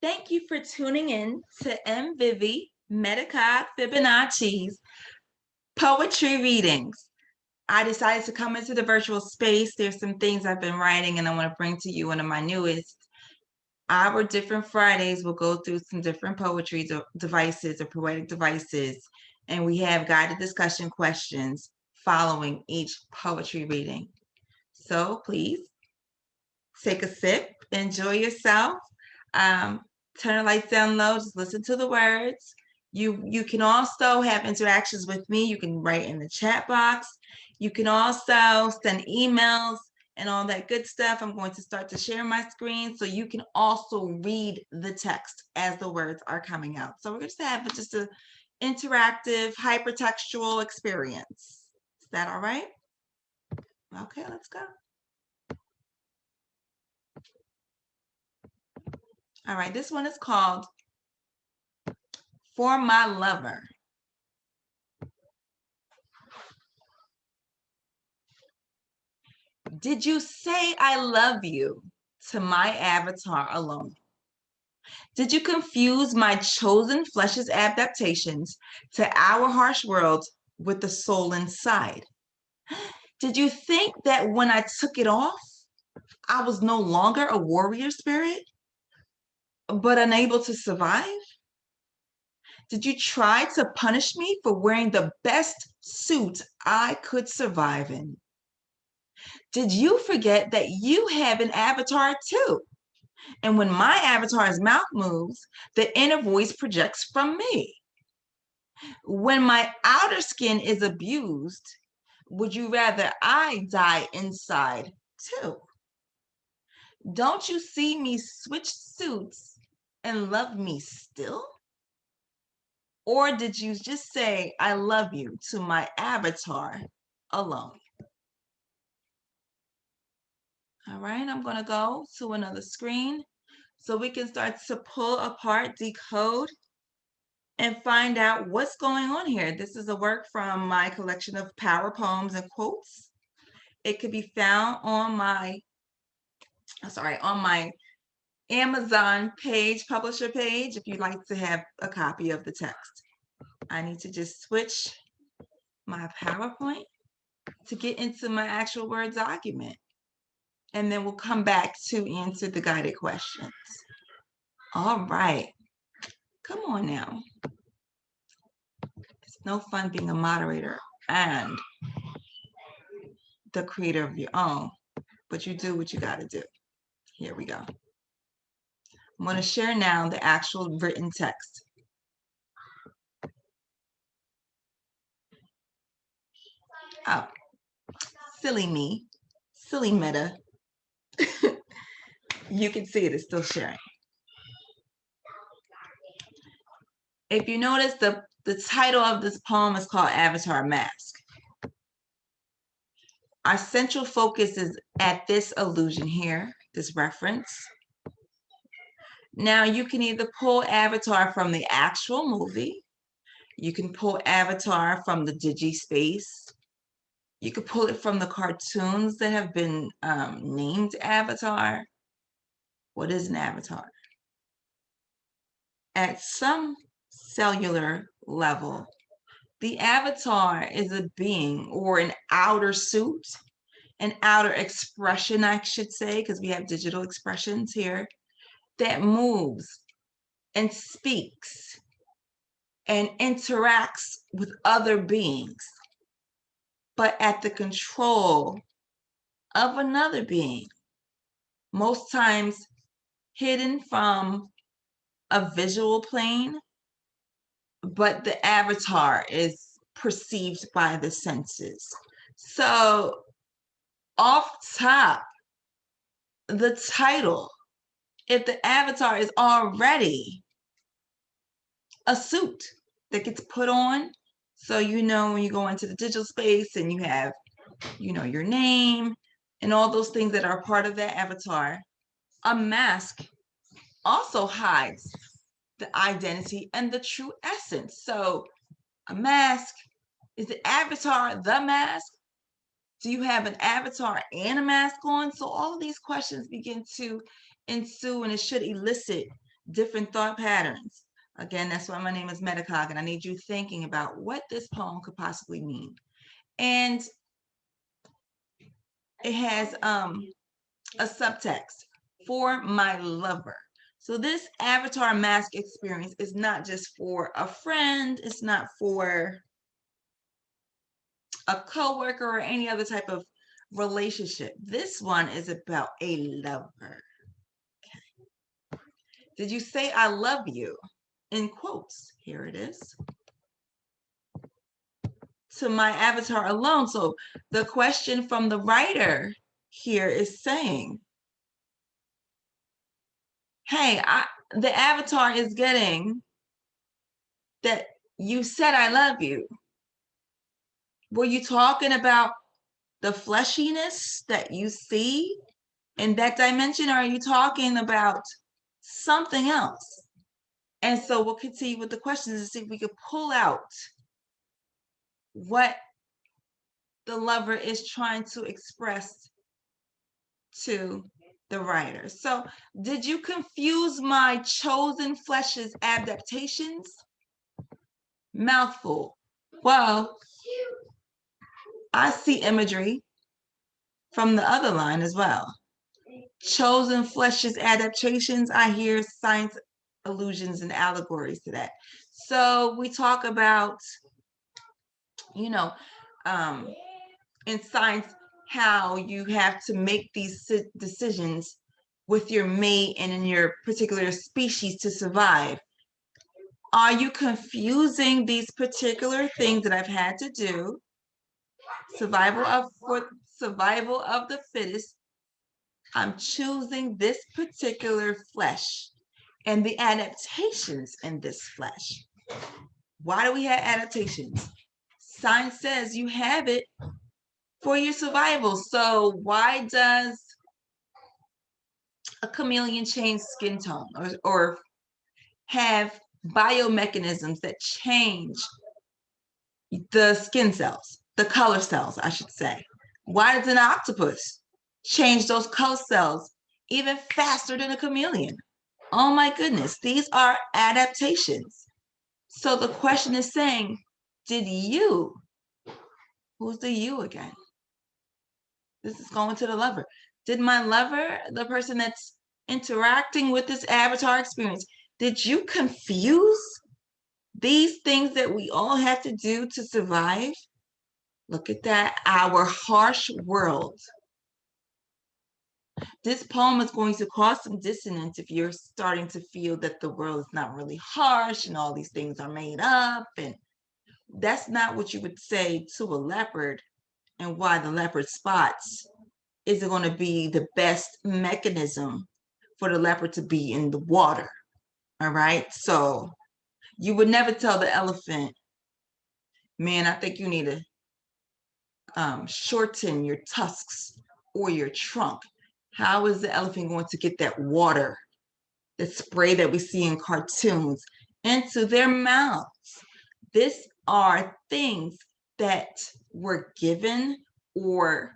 Thank you for tuning in to M.Vivian Medicog Fibonacci's poetry readings. I decided to come into the virtual space. There's some things I've been writing and I want to bring to you one of my newest. Our different Fridays will go through some different poetry devices or poetic devices, and we have guided discussion questions following each poetry reading. So please take a sip, enjoy yourself. Um, Turn the lights down low, just listen to the words. You can also have interactions with me. You can write in the chat box. You can also send emails and all that good stuff. I'm going to start to share my screen so you can also read the text as the words are coming out. So we're going to have just an interactive, hypertextual experience. Is that all right? Okay, let's go. All right, this one is called For My Lover. Did you say I love you to my avatar alone? Did you confuse my chosen flesh's adaptations to our harsh world with the soul inside? Did you think that when I took it off, I was no longer a warrior spirit, but unable to survive? Did you try to punish me for wearing the best suit I could survive in? Did you forget that you have an avatar too? And when my avatar's mouth moves, the inner voice projects from me. When my outer skin is abused, would you rather I die inside too? Don't you see me switch suits and love me still? Or did you just say, I love you to my avatar alone? All right, I'm going to go to another screen so we can start to pull apart, decode, and find out what's going on here. This is a work from my collection of power poems and quotes. It could be found on my Amazon page, publisher page, if you'd like to have a copy of the text. I need to just switch my PowerPoint to get into my actual Word document. And then we'll come back to answer the guided questions. All right. Come on now. It's no fun being a moderator and the creator of your own, but you do what you got to do. Here we go. I'm going to share now the actual written text. Oh, silly me, silly Meta. You can see it is still sharing. If you notice, the title of this poem is called Avatar Mask. Our central focus is at this illusion here, this reference. Now you can either pull Avatar from the actual movie, you can pull Avatar from the DigiSpace, you could pull it from the cartoons that have been named Avatar. What is an avatar? At some cellular level, the avatar is a being or an outer suit, an outer expression, I should say, because we have digital expressions here, that moves and speaks and interacts with other beings, but at the control of another being, most times hidden from a visual plane, but the avatar is perceived by the senses. So off top, the title, if the avatar is already a suit that gets put on, so when you go into the digital space and you have your name and all those things that are part of that avatar, a mask also hides the identity and the true essence. So a mask, is the avatar the mask? Do you have an avatar and a mask on? So all of these questions begin to ensue, and it should elicit different thought patterns. Again, that's why my name is Metacog, and I need you thinking about what this poem could possibly mean. And it has a subtext, for my lover. So this avatar mask experience is not just for a friend, it's not for a coworker or any other type of relationship. This one is about a lover. Okay. Did you say I love you? In quotes, here it is. To my avatar alone. So the question from the writer here is saying, hey, the avatar is getting that you said I love you. Were you talking about the fleshiness that you see in that dimension, or are you talking about something else? And so we'll continue with the questions and see if we could pull out what the lover is trying to express to the writer. So, did you confuse my chosen flesh's adaptations? Mouthful. Well, I see imagery from the other line as well. Chosen flesh's adaptations, I hear science allusions and allegories to that. So we talk about, you know, in science, how you have to make these decisions with your mate and in your particular species to survive. Are you confusing these particular things that I've had to do? Survival of the fittest. I'm choosing this particular flesh and the adaptations in this flesh. Why do we have adaptations? Science says you have it for your survival. So why does a chameleon change skin tone or have biomechanisms that change the skin cells, the color cells, I should say? Why does an octopus change those color cells even faster than a chameleon? Oh my goodness, these are adaptations. So the question is saying, did you, who's the you again? This is going to the lover. Did my lover, the person that's interacting with this avatar experience, did you confuse these things that we all have to do to survive? Look at that, our harsh world. This poem is going to cause some dissonance if you're starting to feel that the world is not really harsh and all these things are made up. And that's not what you would say to a leopard, and why the leopard spots isn't going to be the best mechanism for the leopard to be in the water. All right. So you would never tell the elephant, man, I think you need to shorten your tusks or your trunk. How is the elephant going to get that water, the spray that we see in cartoons, into their mouths? These are things that were given or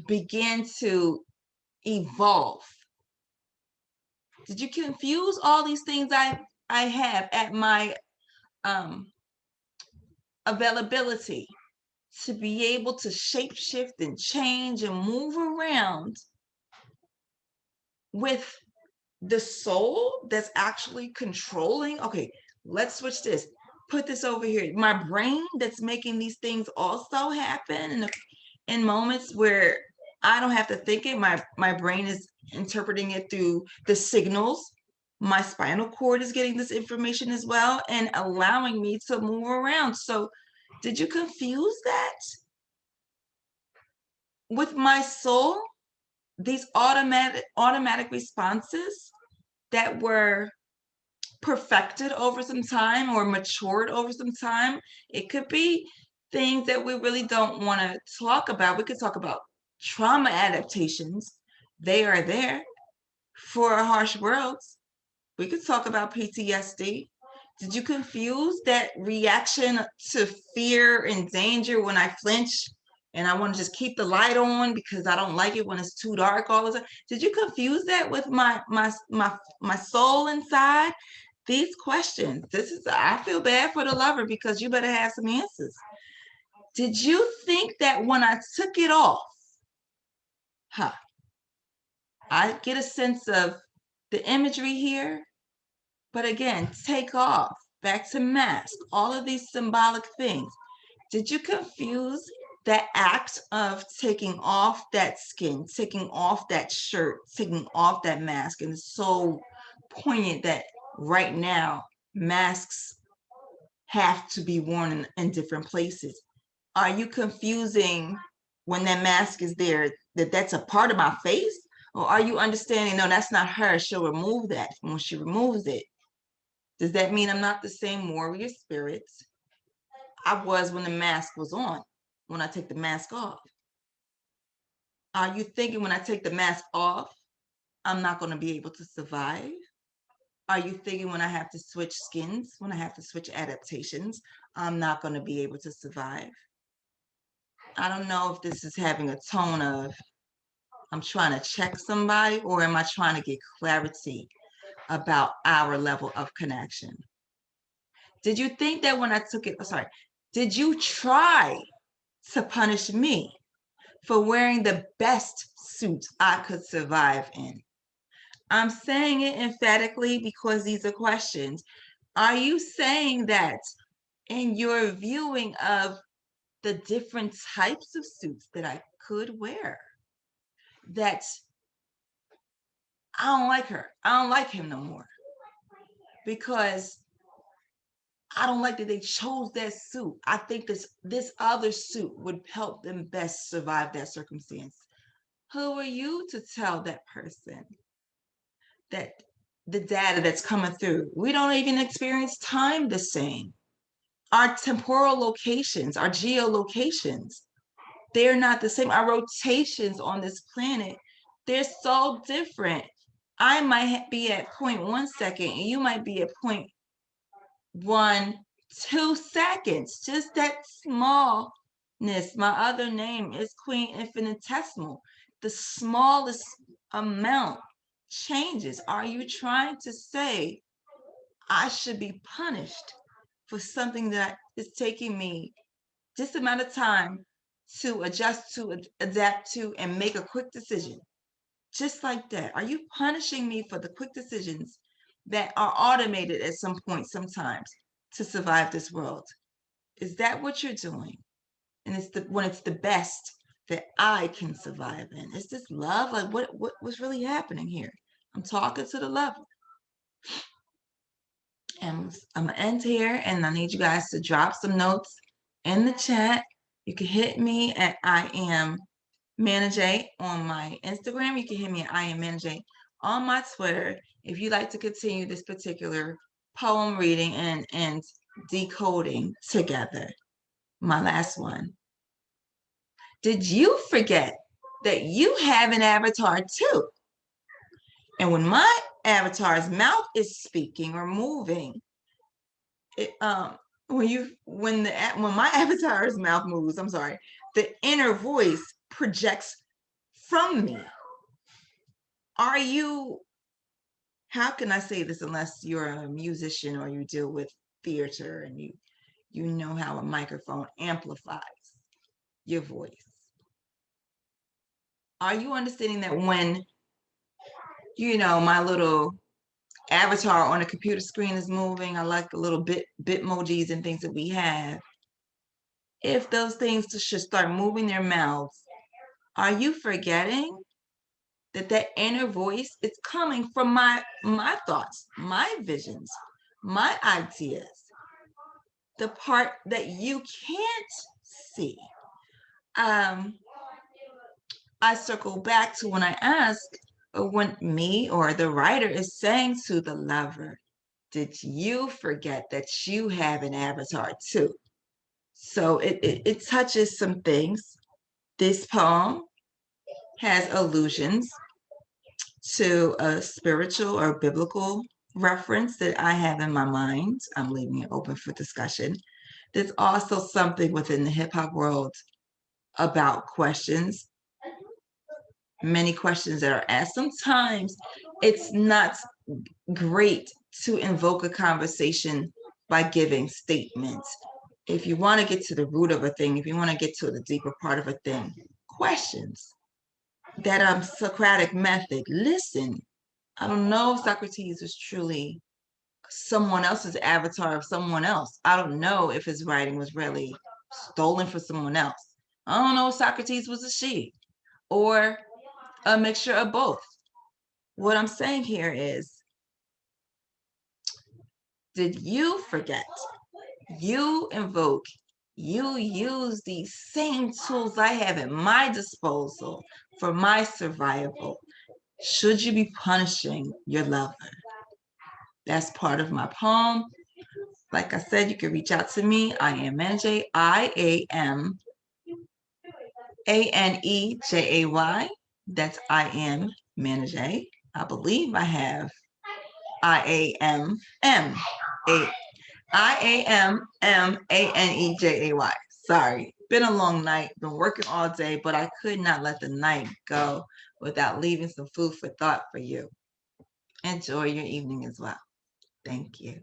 begin to evolve. Did you confuse all these things I have at my availability to be able to shape shift and change and move around with the soul that's actually controlling? Okay, let's switch this. Put this over here. My brain that's making these things also happen in moments where I don't have to think it. My brain is interpreting it through the signals. My spinal cord is getting this information as well and allowing me to move around. So did you confuse that with my soul? These automatic responses that were perfected over some time or matured over some time. It could be things that we really don't want to talk about. We could talk about trauma adaptations. They are there for our harsh worlds. We could talk about PTSD. Did you confuse that reaction to fear and danger when I flinch and I want to just keep the light on because I don't like it when it's too dark all the time. Did you confuse that with my soul inside? These questions. This is, I feel bad for the lover because you better have some answers. Did you think that when I took it off, I get a sense of the imagery here, but again, take off, back to mask, all of these symbolic things. Did you confuse that act of taking off that skin, taking off that shirt, taking off that mask? And it's so poignant that right now masks have to be worn in different places. Are you confusing when that mask is there that that's a part of my face? Or are you understanding, no, that's not her, she'll remove that? When she removes it, does that mean I'm not the same warrior spirit I was when the mask was on, when I take the mask off? Are you thinking when I take the mask off, I'm not going to be able to survive? Are you thinking when I have to switch skins, when I have to switch adaptations, I'm not going to be able to survive? I don't know if this is having a tone of I'm trying to check somebody, or am I trying to get clarity about our level of connection? Did you think that when I took it, sorry, did you try to punish me for wearing the best suit I could survive in? I'm saying it emphatically because these are questions. Are you saying that in your viewing of the different types of suits that I could wear, that I don't like her, I don't like him no more, because I don't like that they chose that suit. I think this other suit would help them best survive that circumstance. Who are you to tell that person that the data that's coming through? We don't even experience time the same. Our temporal locations, our geolocations, they're not the same. Our rotations on this planet, they're so different. I might be at 0.1 second and you might be at 0.12 seconds, just that smallness. My other name is Queen Infinitesimal. The smallest amount changes. Are you trying to say I should be punished for something that is taking me this amount of time to adjust to, adapt to, and make a quick decision? Just like that. Are you punishing me for the quick decisions that are automated at some point sometimes to survive this world? Is that what you're doing? And it's when it's the best that I can survive in. Is this love? Like what's really happening here? I'm talking to the lover. And I'm gonna end here, and I need you guys to drop some notes in the chat. You can hit me at I am Manage on my Instagram. You can hit me at I am Manage on my Twitter if you'd like to continue this particular poem reading and decoding together. My last one. Did you forget that you have an avatar too? And when my avatar's mouth is speaking or moving, it, when my avatar's mouth moves, I'm sorry, the inner voice projects from me. Are you, how can I say this unless you're a musician or you deal with theater and you know how a microphone amplifies your voice? Are you understanding that when, my little avatar on a computer screen is moving, I like the little bitmojis and things that we have. If those things should start moving their mouths, are you forgetting that inner voice is coming from my thoughts, my visions, my ideas, the part that you can't see? I circle back to when I ask, when me or the writer is saying to the lover, did you forget that you have an avatar too? So it touches some things. This poem has allusions to a spiritual or biblical reference that I have in my mind. I'm leaving it open for discussion. There's also something within the hip hop world about questions, many questions that are asked. Sometimes it's not great to invoke a conversation by giving statements. If you want to get to the root of a thing, if you want to get to the deeper part of a thing, questions. That Socratic method. Listen, I don't know if Socrates was truly someone else's avatar of someone else. I don't know if his writing was really stolen from someone else. I don't know if Socrates was a she or a mixture of both. What I'm saying here is, did you forget? You invoke, you use these same tools I have at my disposal for my survival. Should you be punishing your lover? That's part of my poem. Like I said, you can reach out to me. I am Manejay, Iam Anejay. That's I am Manejay. I believe I have IAMMANEJAY. Sorry, been a long night, been working all day, but I could not let the night go without leaving some food for thought for you. Enjoy your evening as well. Thank you.